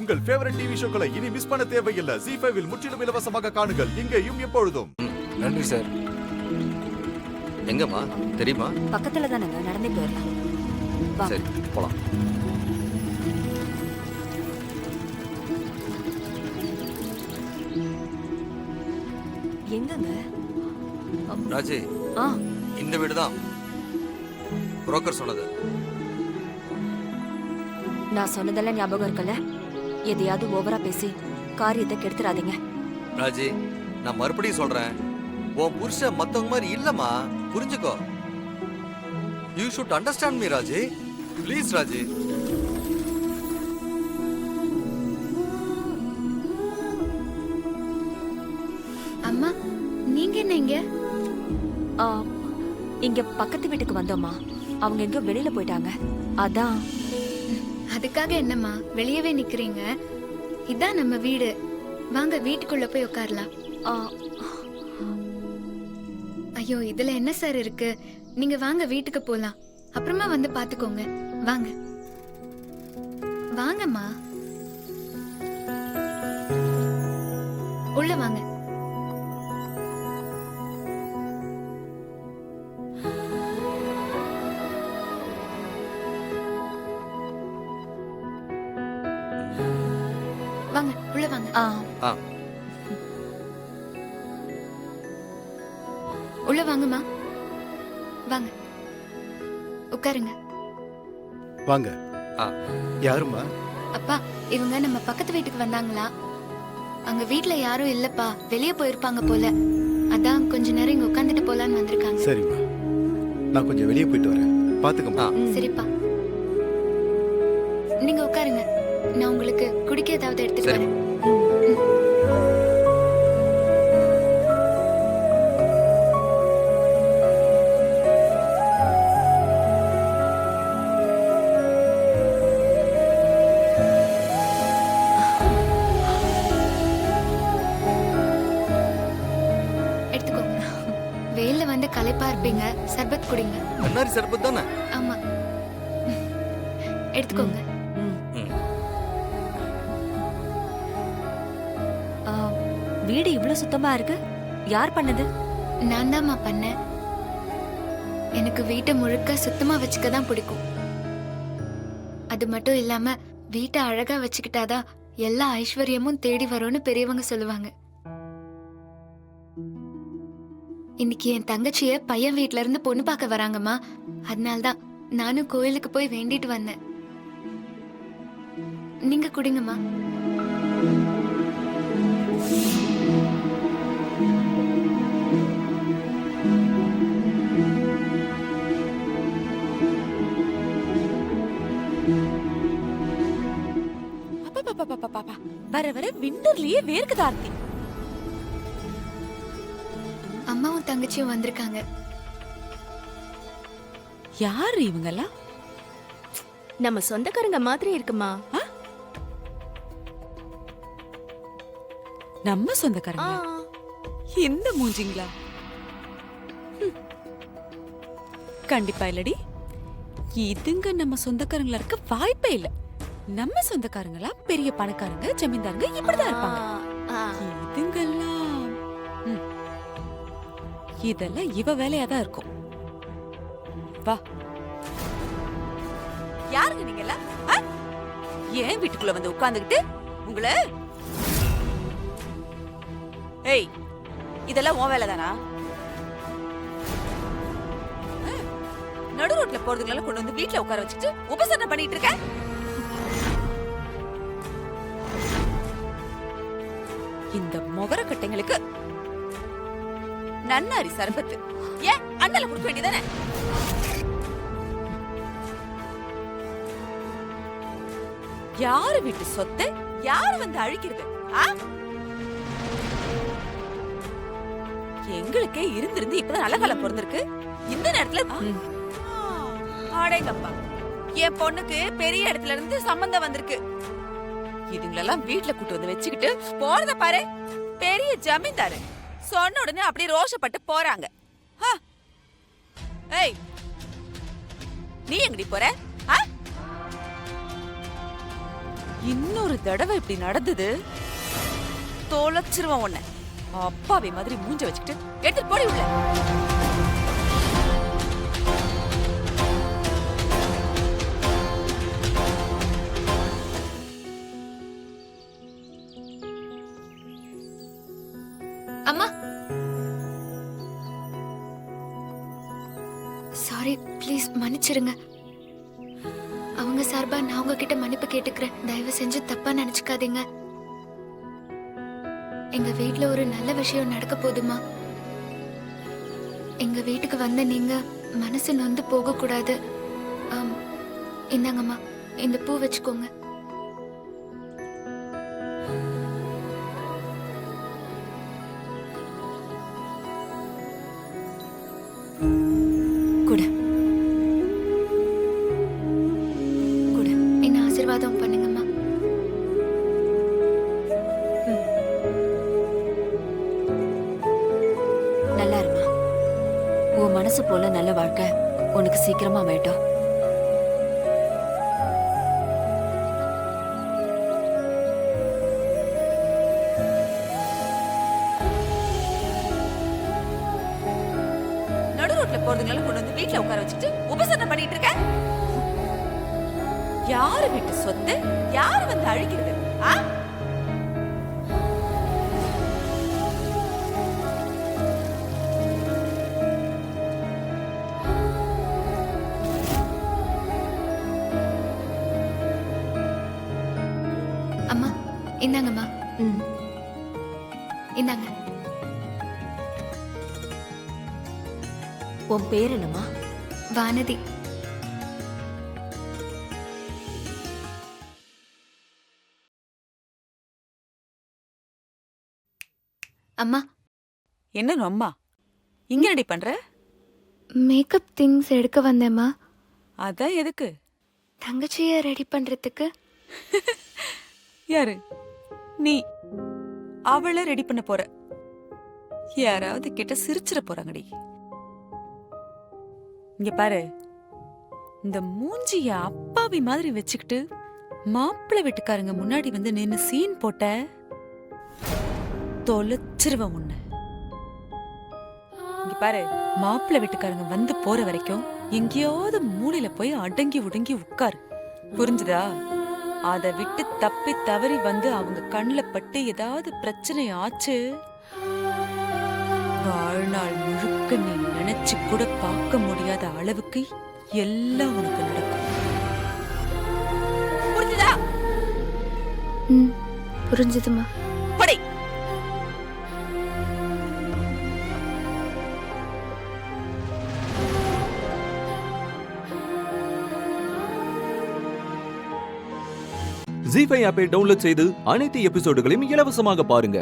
உங்கள் favourite TV ஷோக்களை இனி miss பண்ண தேவையில்லை. ZEE5 இல் முற்றிலும் இலவசமாக காணுங்கள். இங்கேயும் எப்பொழுதும். நன்றி சார். எங்கம்மா தெரியுமா? பக்கத்துல தானங்க, நடந்தே போயிடலாம். வா. சரி போலாம். எங்கங்க? ராஜி, இந்த வீடு தான் புரோக்கர் சொன்னது. நான் சொன்னதெல்லாம் ஞாபகம் இருக்கல? எதையாவது ஓவரா பேசி காரியத்தை கெடுத்துறாதீங்க. ராஜி, நான் மறுபடியும் சொல்றேன், உன் புருஷன் மத்தவங்க மாதிரி இல்லம்மா, புரிஞ்சுக்கோ. You should understand me Raji, please Raji. அம்மா, நீங்க என்ன இங்க? இங்க பக்கத்து வீட்டுக்கு வந்தோமா, அவங்க எங்க வெளியில போயிட்டாங்க, அதான். அதுக்காக என்னம்மா வெளியவே நிக்கிறீங்க? இதான் நம்ம வீடு, வாங்க வீட்டுக்குள்ள போய் உட்காரலாம். ஐயோ, இதுல என்ன சார் இருக்கு? நீங்க வாங்க வீட்டுக்கு போலாம், அப்புறமா வந்து பாத்துக்கோங்க. வாங்க வாங்கம்மா, உள்ள வாங்க. வாங்க உள்ள வாங்க. உள்ள வாங்கம்மா, வாங்க உட்காருங்க. வாங்க. யாருமா? அப்பா, இவங்க நம்ம பக்கத்து வீட்டுக்கு வந்தாங்களா? அங்க வீட்ல யாரும் இல்லப்பா, வெளியே போயிருப்பாங்க போல, அதான் கொஞ்ச நேரம் இங்க உட்காந்துட்டு போலான்னு வந்திருக்காங்க. சரிம்மா, நான் கொஞ்சம் வெளியே போயிட்டு வரேன், பாத்துக்கம்மா. சரிப்பா, நீங்க உட்காருங்க, நான் உங்களுக்கு குடிக்க ஏதாவது எடுத்துட்டு வரேன். எடுத்துக்கோங்க. வெயில்ல வந்து களைப்பா இருப்பீங்க, சர்பத் குடிங்க. நன்னாரி சர்பத் தானே? ஆமா, எடுத்துக்கோங்க. வீடு இவ்வளவு சுத்தமா இருக்கு, யார் பண்ணது? நான் தான்மா பண்ணேன். எனக்கு வீட்டை முழுக்க சுத்தமா வச்சுக்க தான் பிடிக்கும். அது மட்டும் இல்லாம வீட்டை அழகா வச்சுக்கிட்டாதான் எல்லா ஐஸ்வர்யமும் தேடி வரும்னு பெரியவங்க சொல்லுவாங்க. இன்னைக்கு என் தங்கச்சிய பையன் வீட்ல இருந்து பொண்ணு பார்க்க வராங்கம்மா, அதனால்தான் நானும் கோயிலுக்கு போய் வேண்டிட்டு வந்தேன். நீங்க குடிங்கம்மா. வர வர விண்டர்லயே வேர்க்குது ஆர்த்தி. அம்மாவும் தங்கச்சியும் வந்திருக்காங்க. யாரு இவங்கெல்லாம்? நம்ம சொந்தக்காரங்க மாதிரி இருக்குமா? நம்ம சொந்தக்காரங்க? இந்த மூஞ்சிங்களா? கண்டிப்பா இல்லடி, இதுங்க நம்ம சொந்தக்காரங்களா இருக்க வாய்ப்பே இல்ல. நம்ம சொந்தக்காரங்களா பெரிய பணக்காரங்க, ஜமீன்தாருங்க, இப்படிதான் இருப்பாங்க. இதுங்கெல்லாம் இதெல்லாம் இவ வேலையாதான் இருக்கும். வா. யாருங்க நீங்க எல்லாம்? ஏன் வீட்டுக்குள்ள வந்து உட்கார்ந்துகிட்டு உங்களை? ஏய், இதெல்லாம் உன் வேலை தானா? நடு ரோட்ல போறதுங்களெல்லாம் கொண்டு வந்து வீட்டுல உட்கார வச்சுட்டு உபசரணை பண்ணிட்டு இருக்க. இந்த மொகர கட்டைங்களுக்கு நன்னாரி சர்பத்து ஏன் அண்ணல கொடுக்க வேண்டியதானே? யாரு வீட்டு சொத்து யாரு வந்து அழிக்கிறது? எங்களுக்கே இருந்திருந்து இப்பதான் நல்ல காலம் பிறந்திருக்கு. இந்த நேரத்துல ஆடேங்கப்பா, என் பொண்ணுக்கு பெரிய இடத்துல இருந்து சம்பந்தம் வந்திருக்கு. இதுங்களெல்லாம் வீட்டுல கூட்டு வந்து வச்சுக்கிட்டு போறத பாரு. பெரிய ஜமீன்தாரு சொன்ன உடனே அப்படியே ரோஷப்பட்டு போறாங்க. ஏய், நீ எங்கடி போற? இன்னொரு தடவை இப்படி நடந்தது தொலைச்சிருவான் உன்னை. அப்பாவி மாதிரி மூஞ்ச வச்சுக்கிட்டு எடுத்துட்டு போடி உள்ள. அம்மா சாரி, ப்ளீஸ் மன்னிச்சிருங்க. அவங்க சார்பா நான் உங்ககிட்ட மன்னிப்பு கேட்டுக்கிறேன். தயவு செஞ்சு தப்பா நினைச்சுக்காதீங்க. எங்க வீட்ல ஒரு நல்ல விஷயம் நடக்க போதுமா? எங்க வீட்டுக்கு வந்த நீங்க மனசு நொந்து போக கூடாது. இந்தாங்கம்மா, இந்த பூ வச்சுக்கோங்க. குடு குடு, என்ன ஆசீர்வாதம் பண்ணுங்கம்மா. நல்லா இருமா. உன் மனசு போல நல்ல வாழ்க்கை உனக்கு சீக்கிரமா அமையட்டும். நடு ரோட்ல போறதுனால கொண்டு வந்து வீட்டுல உட்கார வச்சுட்டு உபசரணம் பண்ணிட்டு இருக்க. யாரு வீட்டு சொத்து யாரு வந்து அழிக்கிறது? ஆ? அம்மா இந்தாங்கம்மா. இந்தாங்க. உன் பேர் என்னம்மா? வானதி. அம்மா, என்ன அம்மா இங்க ரெடி பண்ற? மேக்கப் திங்ஸ் எடுக்க வந்தேம்மா. அதான் எதுக்கு? தங்கச்சிய ரெடி பண்றதுக்கு. யாரு நீ? அவளை ரெடி பண்ண போற? யாராவது கிட்ட சிரிச்சிட போறாங்கடி. இங்க பாரு, இந்த மூஞ்சிய அப்பாவி மாதிரி வச்சுக்கிட்டு மாப்பிள்ளை வீட்டுக்காரங்க முன்னாடி வந்து நின்னு சீன் போட்ட தொலைச்சிருவ உன்னை. இங்க பாரு, மாப்பிள்ளை வீட்டுக்காரங்க வந்து போற வரைக்கும் எங்கேயாவது மூலையில போய் அடங்கி உடங்கி உட்காரு. புரிஞ்சுதா? அதை விட்டு தப்பி தவறி வந்து அவங்க கண்ணுல பட்டு ஏதாவது பிரச்சனை ஆச்சு, வாழ்நாள் முழுக்க நீ நினைச்சு கூட பார்க்க முடியாத அளவுக்கு எல்லாம் உனக்கு நடக்கும். புரிஞ்சுதா? புரிஞ்சுதுமா. படை. ZEE5 ஆப்பை டவுன்லோட் செய்து அனைத்து எபிசோடுகளையும் இலவசமாக பாருங்க.